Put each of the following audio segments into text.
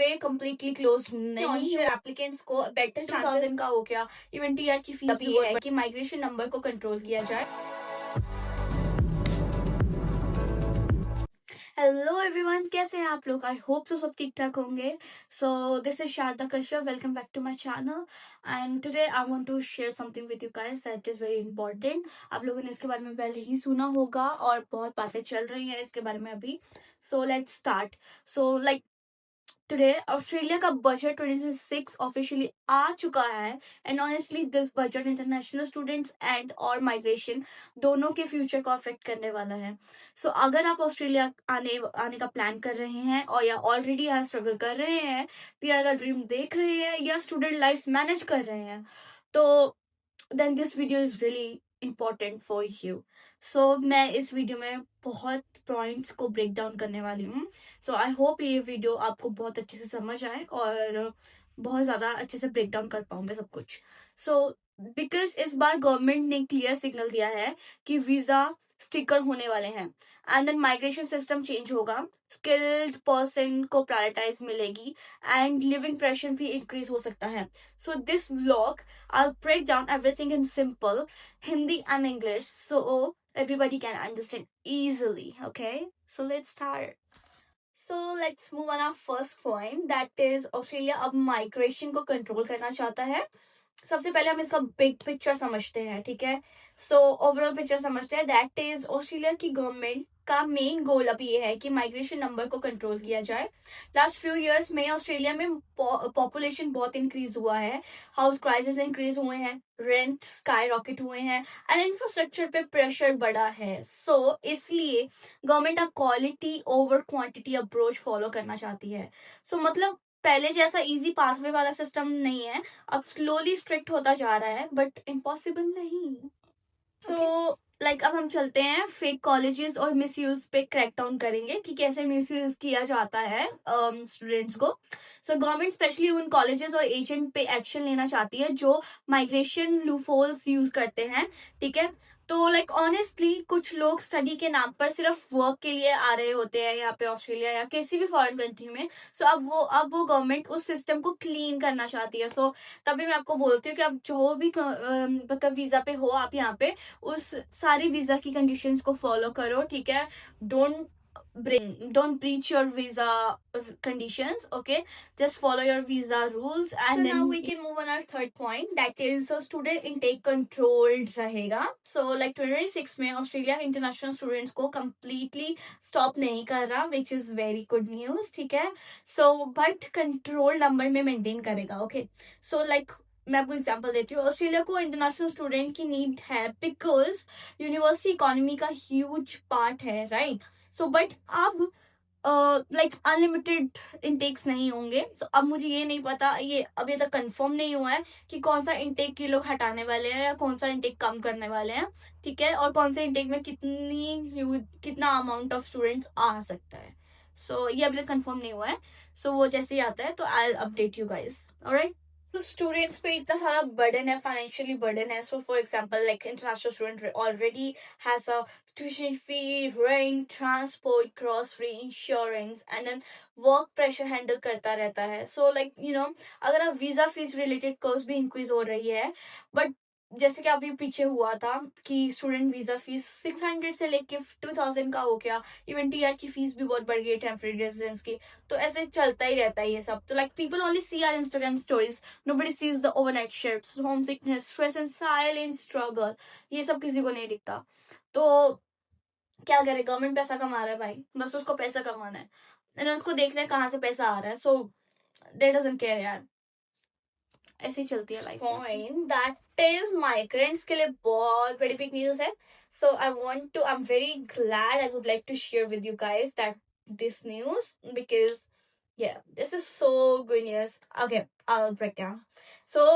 Cafe completely close नहीं है। Applicants को बेटर 2000 का हो गया। इवन टीआर की फीस भी है कि माइग्रेशन नंबर को कंट्रोल किया जाए। हेलो एवरीवन, कैसे हैं आप लोग? आई होप सो सब ठीक ठाक होंगे। So this is Sharda Kashyap, welcome back to my channel and today I want to share something with you guys that is very important. आप लोगों ने इसके बारे में पहले ही सुना होगा और बहुत बातें चल रही हैं इसके बारे में अभी। So let's start. So like today Australia का बजट 2026 ऑफिशियली आ चुका है and honestly this budget international students and और माइग्रेशन दोनों के फ्यूचर को अफेक्ट करने वाला है। सो अगर आप ऑस्ट्रेलिया आने का प्लान कर रहे हैं और या ऑलरेडी यहाँ स्ट्रगल कर रहे हैं, पीआर का ड्रीम देख रहे हैं या स्टूडेंट लाइफ मैनेज कर रहे हैं, तो then this video is really important for you. So मैं इस वीडियो में बहुत पॉइंट्स को ब्रेक डाउन करने वाली हूँ। सो आई होप ये वीडियो आपको बहुत अच्छे से समझ आए और बहुत ज्यादा अच्छे से ब्रेक डाउन कर पाऊंगे सब कुछ। सो बिकॉज इस बार गवर्नमेंट ने क्लियर सिग्नल दिया है कि वीजा स्टिकर होने वाले हैं and then migration system change होगा, स्किल्ड पर्सन को प्रायोरिटाइज मिलेगी एंड लिविंग प्रेशर भी इंक्रीज हो सकता है। So this vlog I'll break down everything in simple Hindi and English so everybody can understand easily. Okay, so let's start. So let's move on our first point, that is Australia अब migration को control करना चाहता है। सबसे पहले हम इसका big picture समझते हैं, ठीक है। सो ओवरऑल पिक्चर समझते हैं। दैट इज ऑस्ट्रेलिया की गवर्नमेंट का मेन गोल अब ये है कि माइग्रेशन नंबर को कंट्रोल किया जाए। लास्ट फ्यू इयर्स में ऑस्ट्रेलिया में पॉपुलेशन बहुत इंक्रीज हुआ है, हाउस क्राइसिस इंक्रीज हुए हैं, रेंट स्काई रॉकेट हुए हैं एंड इंफ्रास्ट्रक्चर पे प्रेशर बढ़ा है। सो इसलिए गवर्नमेंट अब quality over quantity approach follow करना चाहती है। सो मतलब पहले जैसा इजी पाथवे वाला सिस्टम नहीं है, अब स्लोली स्ट्रिक्ट होता जा रहा है, बट इम्पॉसिबल नहीं। सो लाइक अब हम चलते हैं फेक कॉलेजेस और मिसयूज पे क्रैक डाउन करेंगे कि कैसे मिसयूज किया जाता है स्टूडेंट्स को। सो गवर्नमेंट स्पेशली उन कॉलेजेस और एजेंट पे एक्शन लेना चाहती है जो माइग्रेशन लूफोल्स यूज करते हैं, ठीक है। तो लाइक ऑनेस्टली कुछ लोग स्टडी के नाम पर सिर्फ वर्क के लिए आ रहे होते हैं यहाँ पे ऑस्ट्रेलिया या किसी भी फॉरेन कंट्री में। सो अब वो गवर्नमेंट उस सिस्टम को क्लीन करना चाहती है। सो तभी मैं आपको बोलती हूँ कि आप जो भी मतलब वीजा पे हो, आप यहाँ पे उस सारी वीजा की कंडीशंस को फॉलो करो, ठीक है। don't breach your visa conditions, okay, just follow your visa rules and so then now we can move on our third point, that is so student intake controlled रहेगा। so like 2026 में Australia international students को completely stop नहीं कर रहा, which is very good news, ठीक है। so but control number में maintain करेगा, ओके। so like मैं आपको एग्जांपल देती हूँ। ऑस्ट्रेलिया को इंटरनेशनल स्टूडेंट की नीड है बिकॉज यूनिवर्सिटी इकोनॉमी का ह्यूज पार्ट है, राइट। सो बट अब लाइक अनलिमिटेड इनटेक्स नहीं होंगे। सो अब मुझे ये नहीं पता, ये अभी तक कंफर्म नहीं हुआ है कि कौन सा इनटेक ये लोग हटाने वाले हैं या कौन सा इनटेक कम करने वाले हैं, ठीक है, और कौन सा इनटेक में कितना अमाउंट ऑफ स्टूडेंट्स आ सकता है। सो ये अभी तक कंफर्म नहीं हुआ है। सो वो जैसे ही आता है तो I update you guys, alright. तो स्टूडेंट्स पे इतना सारा बर्डन है, फाइनेंशियली बर्डन है। So for example like international student already has a tuition fee, rent, transport, grocery, insurance and then work pressure handle करता रहता है। सो लाइक यू नो अगर आप वीजा फीस रिलेटेड कॉस्ट भी increase हो रही है, बट जैसे कि अभी पीछे हुआ था कि स्टूडेंट वीजा फीस 600 से लेके 2000 का हो गया। इवन टीआर की फीस भी बहुत बढ़ गई, टेम्परेरी रेजिडेंस की। तो ऐसे चलता ही रहता है ये सब। तो like people only see our Instagram stories, nobody sees the overnight shifts, homesickness, stress and silent struggle. ये सब किसी को नहीं दिखता। तो क्या करे, गवर्नमेंट पैसा कमा रहा है भाई, बस उसको पैसा कमाना है एंड उसको देखना है कहाँ से पैसा आ रहा है। सो दे डजंट केयर यार, ऐसे ही चलती है life. Point that is migrants के लिए बहुत बड़ी बिग न्यूज है। So I am very glad, I would like to share with you guys that this news because this is so good news. Okay, I'll break down. So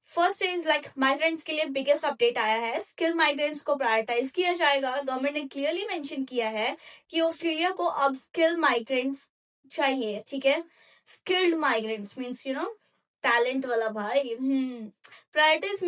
first is like migrants के लिए biggest update आया है, skill migrants को prioritise किया जाएगा। Government ने clearly mention किया है कि ऑस्ट्रेलिया को अब स्किल माइग्रेंट्स चाहिए, ठीक है। Skilled migrants means you know talent वाला भाई। प्रायोरिटीज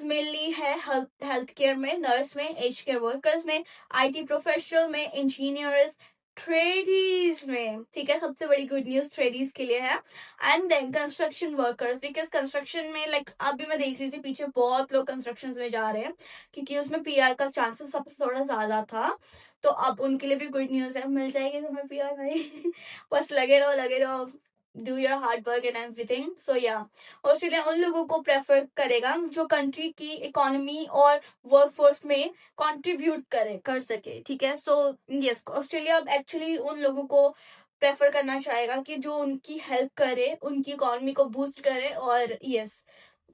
मेनली है हेल्थ केयर में, नर्स में, एज केयर वर्कर्स में, आईटी प्रोफेशनल में, इंजीनियर्स, ट्रेडीज में, ठीक है, सबसे बड़ी गुड न्यूज ट्रेडीज के लिए है। And then construction workers, because construction में लाइक अभी मैं देख रही थी पीछे बहुत लोग कंस्ट्रक्शन में जा रहे हैं क्योंकि उसमें पीआर का चांसेस सबसे थोड़ा ज्यादा था। तो अब उनके लिए भी गुड न्यूज है, मिल जाएगी तुम्हें पीआर भाई। बस लगे रहो, do your hard work and everything. So या ऑस्ट्रेलिया उन लोगों को प्रेफर करेगा जो कंट्री की इकोनॉमी और वर्कफोर्स में कंट्रीब्यूट कर सके, ठीक है। सो यस, ऑस्ट्रेलिया अब एक्चुअली उन लोगों को प्रेफर करना चाहेगा कि जो उनकी हेल्प करे, उनकी इकोनॉमी को बूस्ट करे और यस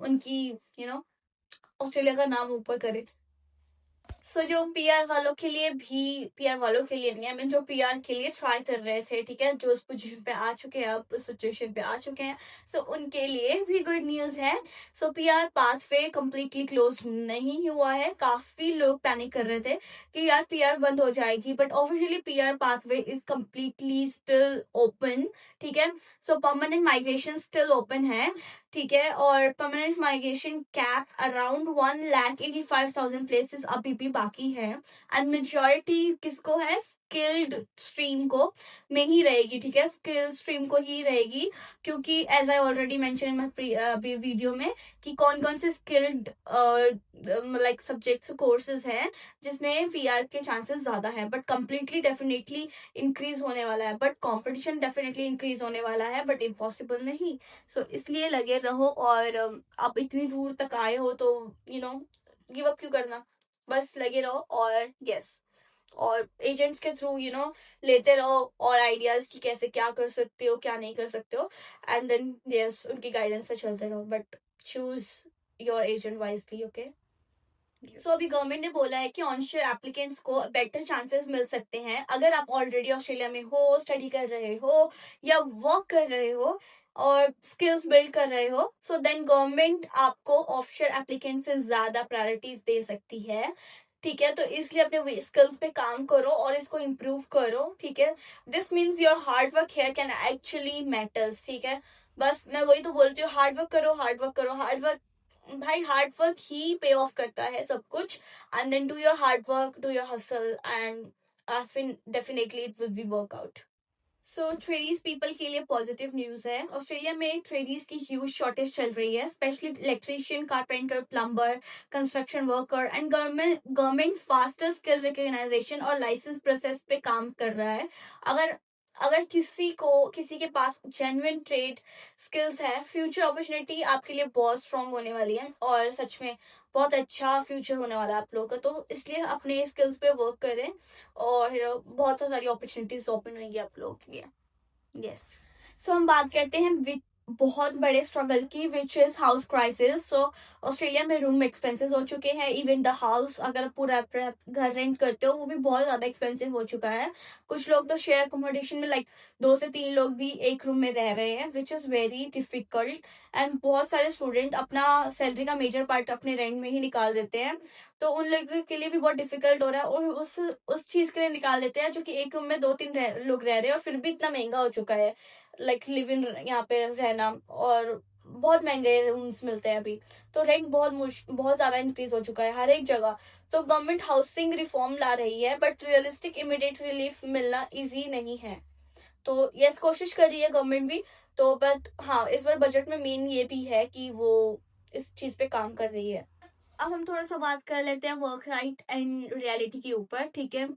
उनकी ऑस्ट्रेलिया का नाम ऊपर करे। सो जो पीआर वालों के लिए भी, पीआर वालों के लिए नहीं, आई मीन जो पीआर के लिए ट्राई कर रहे थे, ठीक है, जो उस पोजीशन पे आ चुके हैं, अब उस सिचुएशन पे आ चुके हैं, सो उनके लिए भी गुड न्यूज है। सो पीआर पाथवे कंप्लीटली क्लोज नहीं हुआ है। काफी लोग पैनिक कर रहे थे कि यार पीआर बंद हो जाएगी, but officially PR pathway is completely still open, ठीक है। सो परमानेंट माइग्रेशन स्टिल ओपन है, ठीक है, और permanent migration cap around 1,85,000 places अभी भी बाकी है। एंड मेजोरिटी किसको है, स्किल्ड स्ट्रीम को में ही रहेगी, ठीक है, स्किल स्ट्रीम को ही रहेगी, क्योंकि एज आई ऑलरेडी मेंशन अभी वीडियो में कि कौन कौन से स्किल्ड लाइक सब्जेक्ट्स कोर्सेज हैं जिसमें पीआर के चांसेस ज्यादा हैं। बट कंप्लीटली डेफिनेटली इंक्रीज होने वाला है, बट कंपटीशन डेफिनेटली इंक्रीज होने वाला है, बट इम्पॉसिबल नहीं। सो इसलिए लगे रहो, और आप इतनी दूर तक आए हो तो गिव अप क्यों करना, बस लगे रहो और यस, और एजेंट्स के थ्रू लेते रहो और आइडियाज की कैसे क्या कर सकते हो क्या नहीं कर सकते हो, एंड देन यस उनकी गाइडेंस से चलते रहो, but choose your agent wisely, okay. So अभी गवर्नमेंट ने बोला है कि ऑनशोर एप्लीकेंट्स को बेटर चांसेस मिल सकते हैं अगर आप ऑलरेडी ऑस्ट्रेलिया में हो, स्टडी कर रहे हो या वर्क कर रहे हो और स्किल्स बिल्ड कर रहे हो। सो देन गवर्नमेंट आपको ऑफशोर एप्लीकेंट से ज्यादा प्रायोरिटीज दे सकती है, ठीक है। तो इसलिए अपने स्किल्स पे काम करो और इसको इम्प्रूव करो, ठीक है। This means your hard work here can actually matters, ठीक है। बस मैं वही तो बोलती हूँ, हार्ड वर्क करो, हार्ड वर्क करो, हार्ड वर्क भाई, हार्ड वर्क ही पे ऑफ करता है सब कुछ। And then do your hard work, do your hustle, and definitely it will be workout. So tradies people के लिए पॉजिटिव न्यूज है। ऑस्ट्रेलिया में ट्रेडीज की ह्यूज शॉर्टेज चल रही है, specially electrician, carpenter, plumber, construction worker, and government faster skill recognisation और licence process पे काम कर रहा है। अगर किसी के पास जेन्युइन ट्रेड स्किल्स है, फ्यूचर अपॉर्चुनिटी आपके लिए बहुत स्ट्रांग होने वाली है, और सच में बहुत अच्छा फ्यूचर होने वाला है आप लोगों का। तो इसलिए अपने स्किल्स पे वर्क करें और बहुत सारी अपॉर्चुनिटीज ओपन होंगी आप लोगों के लिए। यस, सो हम बात करते हैं बहुत बड़े स्ट्रगल की, which is house crisis. So Australia में रूम एक्सपेंसिव हो चुके हैं, इवन द हाउस अगर पूरा घर रेंट करते हो वो भी बहुत ज्यादा एक्सपेंसिव हो चुका है। कुछ लोग तो शेयर अकोमोडेशन में लाइक 2 से 3 लोग भी एक रूम में रह रहे हैं, which is very difficult. And बहुत सारे स्टूडेंट अपना सैलरी का मेजर पार्ट अपने रेंट में ही निकाल देते हैं, तो उन लोगों के लिए भी बहुत डिफिकल्ट हो रहा है, और उस चीज के लिए निकाल देते हैं जो कि एक रूम में 2-3 लोग रह रहे हैं, और फिर भी इतना महंगा हो चुका है लाइक लिव इन यहाँ पे रहना, और बहुत महंगे रूम्स मिलते हैं अभी। तो रेंट बहुत ज्यादा इंक्रीज हो चुका है हर एक जगह। तो गवर्नमेंट हाउसिंग रिफॉर्म ला रही है, बट रियलिस्टिक इमीडिएट रिलीफ मिलना इजी नहीं है। तो यस, कोशिश कर रही है गवर्नमेंट भी, तो बट हाँ, इस बार बजट में मेन ये भी है कि वो इस चीज पे काम कर रही है। अब हम थोड़ा सा बात कर लेते हैं वर्क राइट एंड रियलिटी के ऊपर, ठीक है।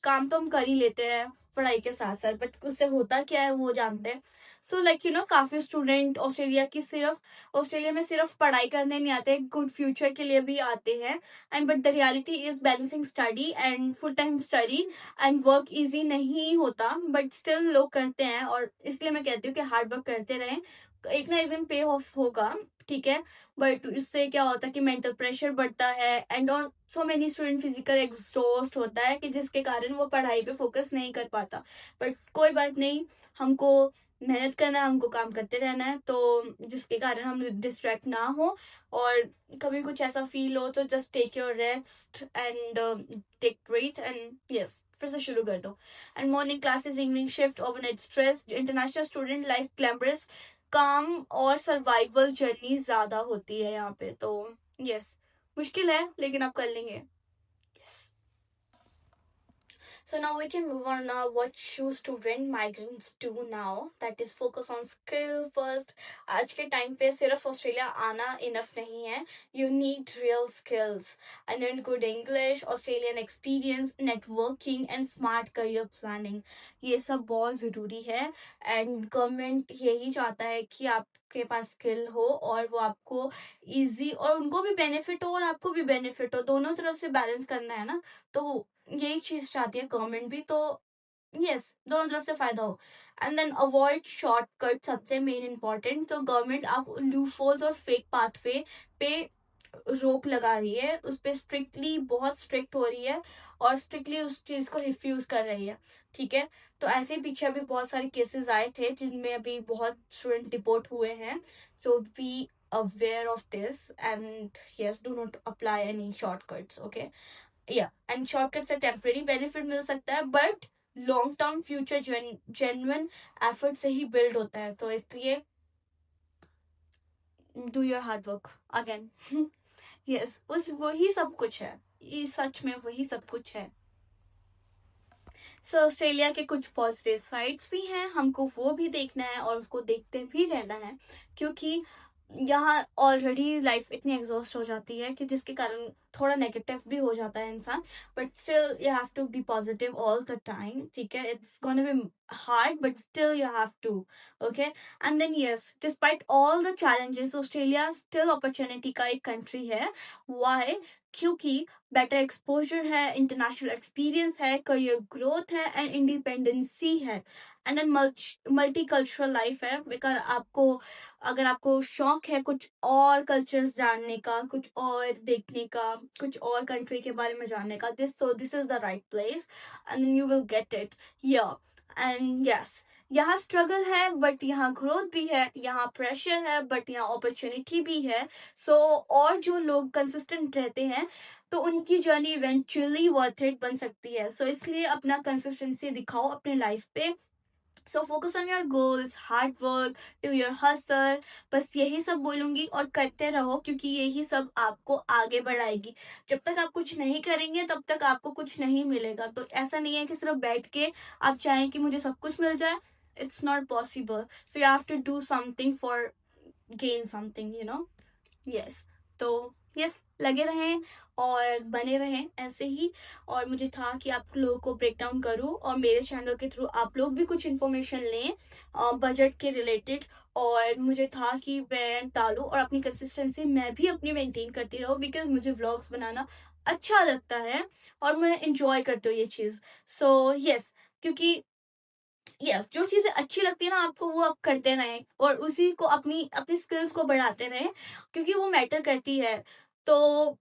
काम तो हम कर ही लेते हैं पढ़ाई के साथ साथ, बट उससे होता क्या है वो जानते हैं। सो लाइक काफी स्टूडेंट ऑस्ट्रेलिया में सिर्फ पढ़ाई करने नहीं आते, गुड फ्यूचर के लिए भी आते हैं। And but the reality is balancing study and full time study and work easy नहीं होता, बट स्टिल लोग करते हैं, और इसलिए मैं कहती हूँ कि हार्ड वर्क करते रहें, एक ना एक दिन पे ऑफ होगा, ठीक है। बट इससे क्या होता है कि मेंटल प्रेशर बढ़ता है, and on so many student physical exhaust होता है कि जिसके कारण वो पढ़ाई पे फोकस नहीं कर पाता। बट कोई बात नहीं, हमको मेहनत करना है, हमको काम करते रहना है, तो जिसके कारण हम डिस्ट्रैक्ट ना हो, और कभी कुछ ऐसा फील हो तो just take your rest and take breath and yes, फिर से शुरू कर दो। And morning classes, evening shift, overnight stress, international student life glamorous, काम और सर्वाइवल जर्नी ज्यादा होती है यहाँ पे। तो यस, मुश्किल है लेकिन आप कर लेंगे। Yes, So now we can move on now. What should student migrants do now? That is focus on skill first. आज के टाइम पे सिर्फ ऑस्ट्रेलिया आना इनफ नहीं है. You need real skills. And then good English, Australian experience, networking and smart career planning. ये सब बहुत ज़रूरी है. And government यही चाहता है कि आपके पास स्किल हो और वो आपको इजी और उनको भी बेनिफिट हो और आपको भी बेनिफिट हो. दोनों तरफ से बैलेंस करना है ना. तो यही चीज चाहती है गवर्नमेंट भी. तो यस, दोनों तरफ से फायदा हो. एंड देन अवॉइड शॉर्टकट, सबसे मेन इंपॉर्टेंट. तो गवर्नमेंट आप लूपहोल्स और फेक पाथवे पे रोक लगा रही है, उस पर स्ट्रिक्टली बहुत स्ट्रिक्ट हो रही है और स्ट्रिक्टली उस चीज को रिफ्यूज कर रही है. ठीक है. तो ऐसे पीछे अभी बहुत सारे केसेस आए थे जिनमें अभी बहुत स्टूडेंट डिपोर्ट हुए हैं. सो B aware of this and yes, do not apply any shortcuts. Okay. And shortcut से टेम्परेरी बेनिफिट मिल सकता है but long term future genuine effort से ही बिल्ड होता है. तो इसलिए do your hard work again. Yes, उस वही सब कुछ है. ये सच में वही सब कुछ है. सो ऑस्ट्रेलिया के कुछ पॉजिटिव साइड्स भी हैं, हमको वो भी देखना है और उसको देखते भी रहना है क्योंकि यहाँ ऑलरेडी लाइफ इतनी एग्जॉस्ट हो जाती है कि जिसके कारण थोड़ा नेगेटिव भी हो जाता है इंसान. But still you have to be positive all the time. ठीक है. It's gonna be hard but still you have to. Okay. And then yes, despite all the challenges Australia still opportunity का एक country है. Why? क्योंकि better exposure है, international experience है, career growth है and independency है. And then multi cultural life है. Because आपको अगर आपको शौक है कुछ और कल्चर्स जानने का, कुछ और देखने का, कुछ और कंट्री के बारे में जानने का, this is the right place and you will get it. And yes, यहाँ स्ट्रगल है बट यहाँ ग्रोथ भी है, यहाँ प्रेशर है बट यहाँ अपॉर्चुनिटी भी है. सो और जो लोग कंसिस्टेंट रहते हैं तो उनकी जर्नी इवेंचुअली वर्थ इट बन सकती है. सो इसलिए अपना कंसिस्टेंसी दिखाओ अपने लाइफ पे. So focus on your goals, hard work, do your hustle. बस यही सब बोलूंगी और करते रहो क्योंकि यही सब आपको आगे बढ़ाएगी. जब तक आप कुछ नहीं करेंगे तब तक आपको कुछ नहीं मिलेगा. तो ऐसा नहीं है कि सिर्फ बैठ के आप चाहें कि मुझे सब कुछ मिल जाए. It's not possible. So you have to do something for gain something, you know. Yes. तो यस, लगे रहें और बने रहें ऐसे ही. और मुझे था कि आप लोगों को ब्रेक डाउन करूं और मेरे चैनल के थ्रू आप लोग भी कुछ इन्फॉर्मेशन लें बजट के रिलेटेड. और मुझे था कि मैं डालूं और अपनी कंसिस्टेंसी मैं भी अपनी मेंटेन करती रहूं बिकॉज मुझे व्लॉग्स बनाना अच्छा लगता है और मैं इंजॉय करती हूँ ये चीज़. सो यस, क्योंकि यस, जो चीजें अच्छी लगती है ना आपको वो आप करते रहें और उसी को अपनी अपनी स्किल्स को बढ़ाते रहें क्योंकि वो मैटर करती है. तो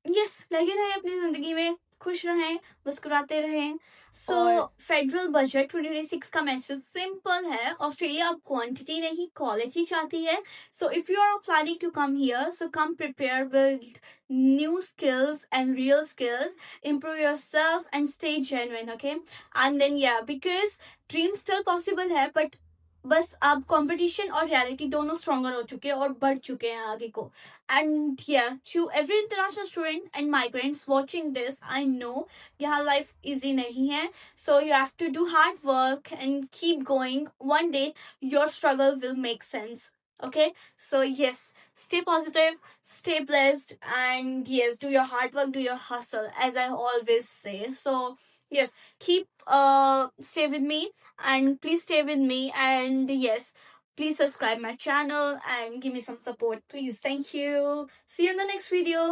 यस, लगे रहें अपनी जिंदगी में, खुश रहें, मुस्कुराते रहें. सो फेडरल बजट 2026 का मैसेज सिंपल है. ऑस्ट्रेलिया अब क्वांटिटी नहीं क्वालिटी चाहती है. So if you are planning to come here, so come prepare with new skills and real skills, improve yourself and stay genuine. Okay. And then yeah, because dream still possible है but बस अब competition और reality दोनों stronger हो चुके हैं और बढ़ चुके हैं आगे को. And yeah to every international student and migrants watching this, I know यहाँ लाइफ इजी नहीं है. So you have to do hard work and keep going. One day your struggle will make sense. Okay, so yes, stay positive, stay blessed, and yes, do your hard work, do your hustle, as I always say. So yes, keep stay with me and please stay with me. And yes, please subscribe my channel and give me some support, please. Thank you. See you in the next video.